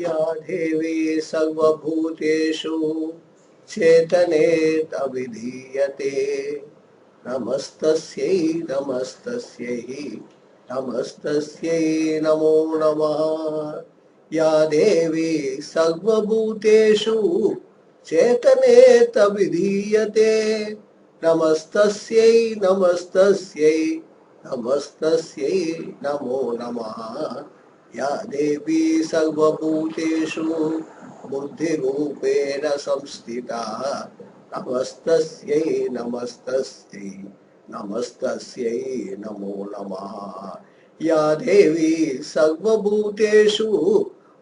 या देवी सर्वभूतेषु चेतने तविधीयते नमस्तस्यै नमस्तस्यै नमस्तस्यै नमो नमः। या देवी सर्वभूतेषु चेतने तविधीयते नमस्तस्यै नमस्तस्यै नमस्तस्यै नमो नमः। या देवी सर्वभूतेषु बुद्धिरूपेण संस्थिता नमस्तस्यै नमस्तस्यै नमस्तस्यै नमो नमः। या देवी सर्वभूतेषु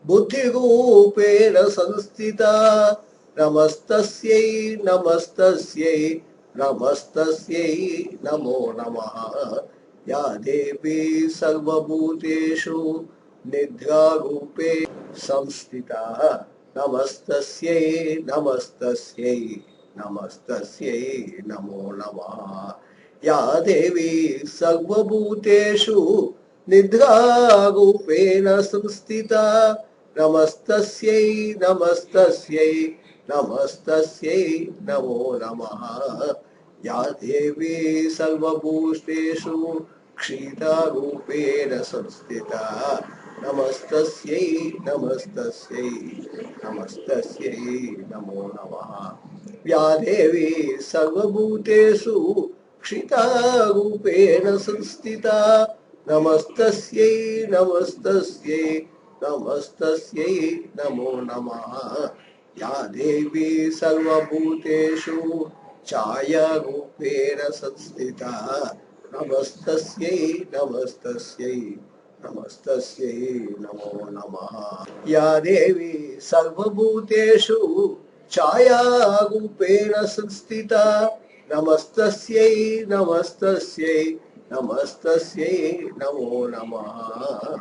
बुद्धिरूपेण संस्थिता नमस्तस्यै नमस्तस्यै नमस्तस्यै नमो नमः। या देवी सर्वभूतेषु निद्रारूपे संस्थिता नमस्तस्यै नमस्तस्यै नमस्तस्यै नमो नमः। या देवी सर्वभूतेषु निद्रारूपेण संस्थिता नमस्तस्यै नमस्तस्यै नमस्तस्यै नमो नमः। या देवी सर्वभूतेषु क्षीरारूपेण संस्थिता नमस्तस्यै नमस्तस्यै नमस्तस्यै नमो नमः। या देवी सर्वभूतेषु क्षितारूपेण संस्थिता नमस्तस्यै नमस्तस्यै नमस्तस्यै नमो नमः। या देवी सर्वभूतेषु छायारूपेण संस्थिता नमस्तस्यै नमस्तस्यै नमस्तस्यै नमो नमः। या देवी सर्वभूतेषु छायारूपेण संस्थिता नमस्तस्यै नमस्तस्यै नमस्तस्यै नमो नमः।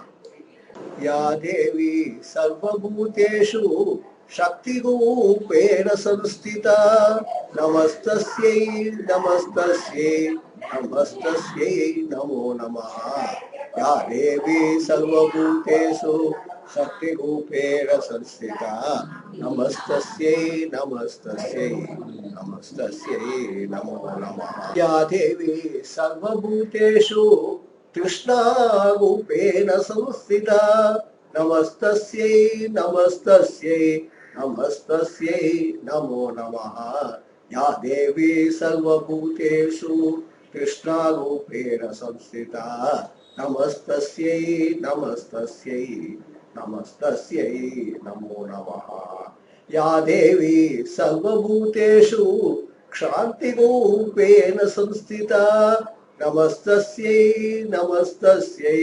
या देवी सर्वभूतेषु शक्तिरूपेण संस्थिता नमस्तस्यै नमस्तस्यै नमस्तस्यै नमो नमः। या देवी सर्वभूतेषु शक्तिरूपेण संस्थिता नमस्तस्यै नमस्तस्यै नमस्तस्यै नमो नमः। या देवी सर्वभूतेषु कृष्णारूपेण संस्थिता नमस्तस्यै नमस्तस्यै नमस्तस्यै नमो नमः। या देवी सर्वभूतेषु कृष्णारूपेण संस्थिता नमस्तस्यै नमस्तस्यै नमस्तस्यै नमो नमः। या देवी सर्वभूतेषु क्षान्तिरूपेण संस्थिता नमस्तस्यै नमस्तस्यै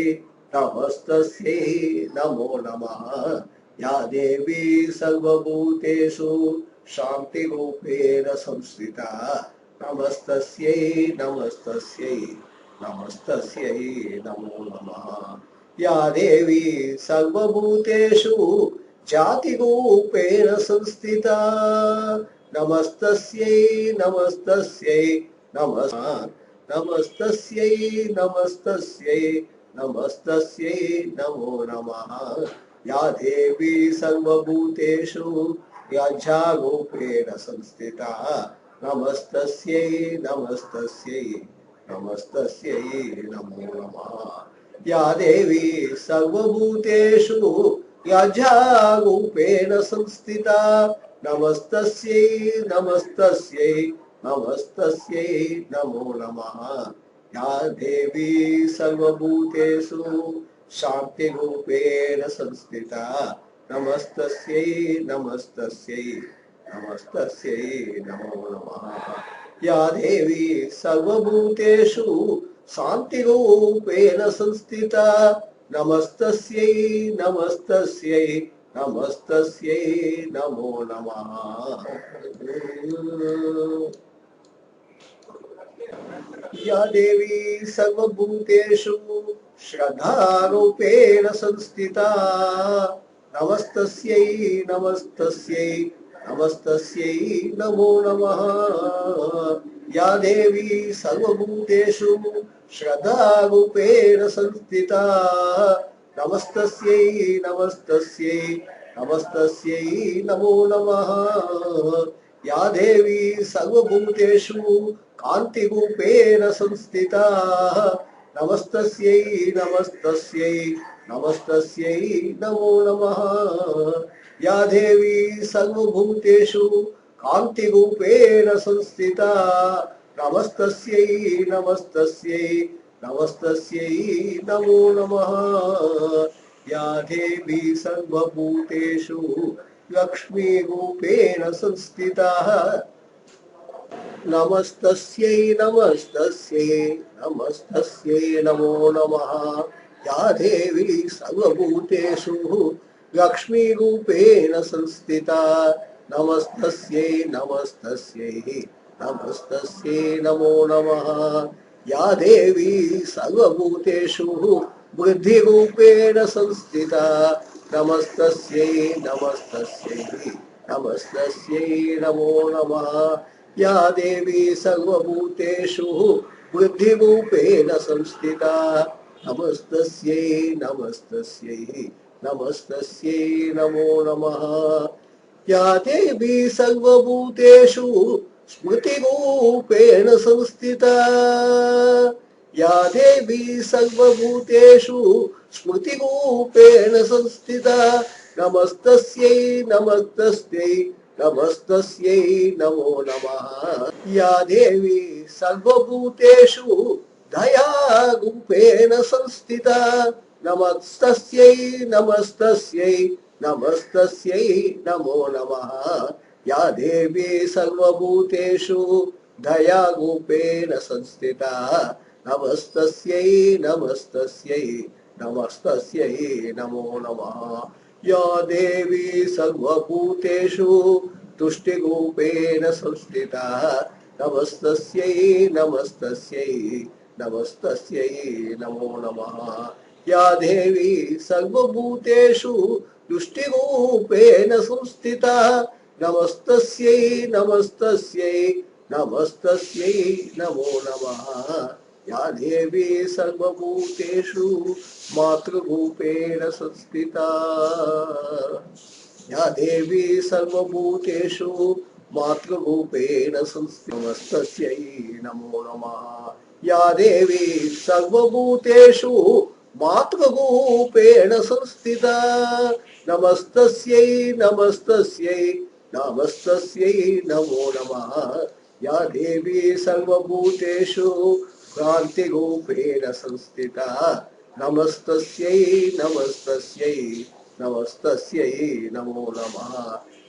नमस्तस्यै नमो नमः। या देवी सर्वभूतेषु शान्तिरूपेण संस्थिता नमस्तस्यै नमस्तस्यै नमस्तस्यै नमो नमः। या देवी सर्वभूतेषु जातिरूपेण संस्थिता नमस्तस्यै नमस्तस्यै नमः। नमस्तस्यै नमस्तस्यै नमस्तस्यै नमो नमः। या देवी सर्वभूतेषु व्याघ्यारूपेण संस्थिता नमस्तस्यै नमस्तस्यै नमस्तस्यै नमो नमः। या देवी सर्वभूतेषु व्याघ्यारूपेण संस्थिता नमस्तस्यै नमस्तस्यै नमस्तस्यै नमो नमः। या देवी सर्वभूतेषु शान्तिरूपेण संस्थिता नमस्तस्यै नमस्तस्यै नमस्तस्यै नमो नमः। या देवी सर्वभूतेषु शान्तिरूपेण संस्थिता नमस्तस्यै नमस्तस्यै नमस्तस्यै नमो नमः। या देवी सर्वभूतेषु श्रद्धारूपेण संस्थिता नमस्तस्यै नमस्तस्यै नमस्तस्यै नमो नमः। या देवी सर्वभूतेषु श्रद्धारूपेण संस्थिता नमस्तस्यै नमस्तस्यै नमस्तस्यै नमो नमः। या देवी सर्वभूतेषु कान्तिरूपेण संस्थिता नमस्तस्यै नमस्तस्यै नमस्तस्यै नमो नमः। या देवी सर्वभूतेषु कान्तिरूपेण संस्थिता नमस्तस्यै नमस्तस्यै नमस्तस्यै नमो नमः। या देवी सर्वभूतेषु लक्ष्मीरूपेण संस्थिता नमस्तस्यै नमस्तस्यै नमस्तस्यै नमो नमः। या देवी सर्वभूतेषु लक्ष्मीरूपेण संस्थिता नमस्तस्यै नमस्तस्यै नमस्तस्यै नमो नमः। या देवी सर्वभूतेषु बुद्धिरूपेण संस्थिता नमस्तस्यै नमस्तस्यै नमस्तस्यै नमो नमः। या देवी सर्वभूतेषु बुद्धिरूपेण संस्थिता नमस्तस्यै नमस्तस्यै नमस्तस्यै नमो नमः। या देवी सर्वभूतेषु स्मृतिरूपेण संस्थिता या देवी सर्वभूतेषु स्मृतिरूपेण संस्थिता नमस्तस्यै नमस्तस्यै नमस्तस्यै नमो नमः। या देवी सर्वभूतेषु दयारूपेण संस्थिता नमस्तस्यै नमस्तस्यै नमस्तस्यै नमो नमः। या देवी सर्वभूतेषु दयारूपेण संस्थिता नमस्तस्यै नमस्तस्यै नमस्तस्यै नमो नमः। या देवी सर्वभूतेषु तुष्टिरूपेण संस्थिता नमस्तस्यै नमस्तस्यै नमस्तस्यै नमो नमः। या देवी सर्वभूतेषु तुष्टिरूपेण संस्थिता नमस्तस्यै नमस्तस्यै नमस्तस्यै नमो नमः। या देवी सर्वभूतेषु मातृरूपेण संस्थिता या देवी सर्वभूतेषु मातृरूपेण संस्थिता नमस्तस्यै नमो नमः। या देवी सर्वभूतेषु मातृरूपेण संस्थिता नमस्तस्यै नमस्तस्यै नमस्तस्यै नमो नमः। या देवी सर्वभूतेषु क्रान्तिरूपेण संस्थिता नमस्तस्यै नमस्तस्यै नमस्तस्यै नमो नमः।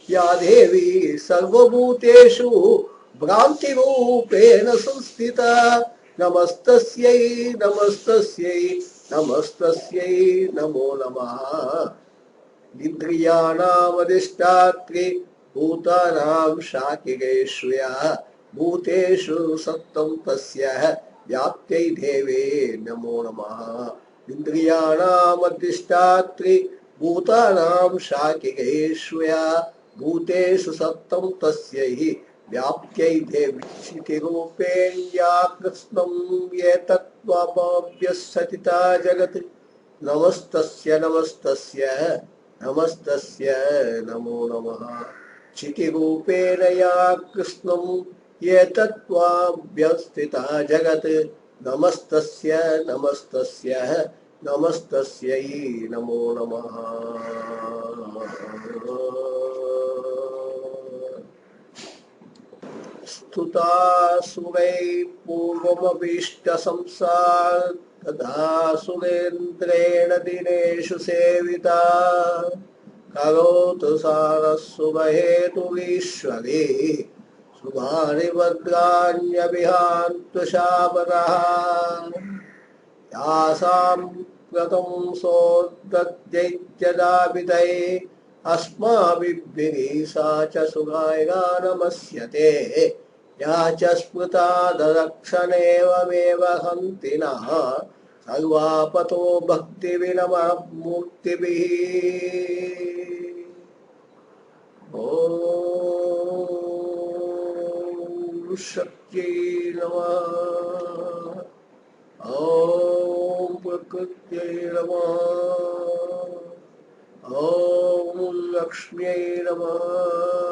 या देवी सर्वभूतेषु भ्रान्तिरूपेण संस्थिता नमस्तस्यै नमस्तस्यै नमस्तस्यै नमो नमः। इन्द्रियाणामधिष्ठात्री भूतानां शाकिगेश्वया भूतेषु सत्त्वं तस्याः व्याप्त्यै देवे नमो नमः। इन्द्रियाणामधिष्ठात्री भूतानां शाकिगेश्वया भूतेषु सत्त्वं तस्यै व्याप्त्यै देवी क्षितिरूपेण्या कृष्णं ये तत्त्वमभ्यस्सतिता जगत् नमस्तस्य नमस्तस्य नमस्तस्य नमो नमः। क्षितिरूपेण या कृष्णं ये तत्त्वाभ्यस्थिता जगत् नमस्तस्य नमस्तस्य नमस्तस्यै नमो नमः। स्तुता सुरैः पूर्वमभीष्टसंसार तदा सुरेन्द्रेण दिनेषु सेविता करोतु सारस्वहेतुरीश्वरी शुभानि भद्राण्यभिहान्तु शापरः। यासां कृतं सोद्दत्यैत्यदापितै अस्माभिर्विनीसा च सुगायगा नमस्यते। या च स्मृता ददक्षणेवमेव हन्ति नः सर्वापतो भक्तिविनमूर्तिभिः। ॐ शक्त्यै नमः। ॐ प्रकृत्यै नमः। ॐ लक्ष्म्यै नमः।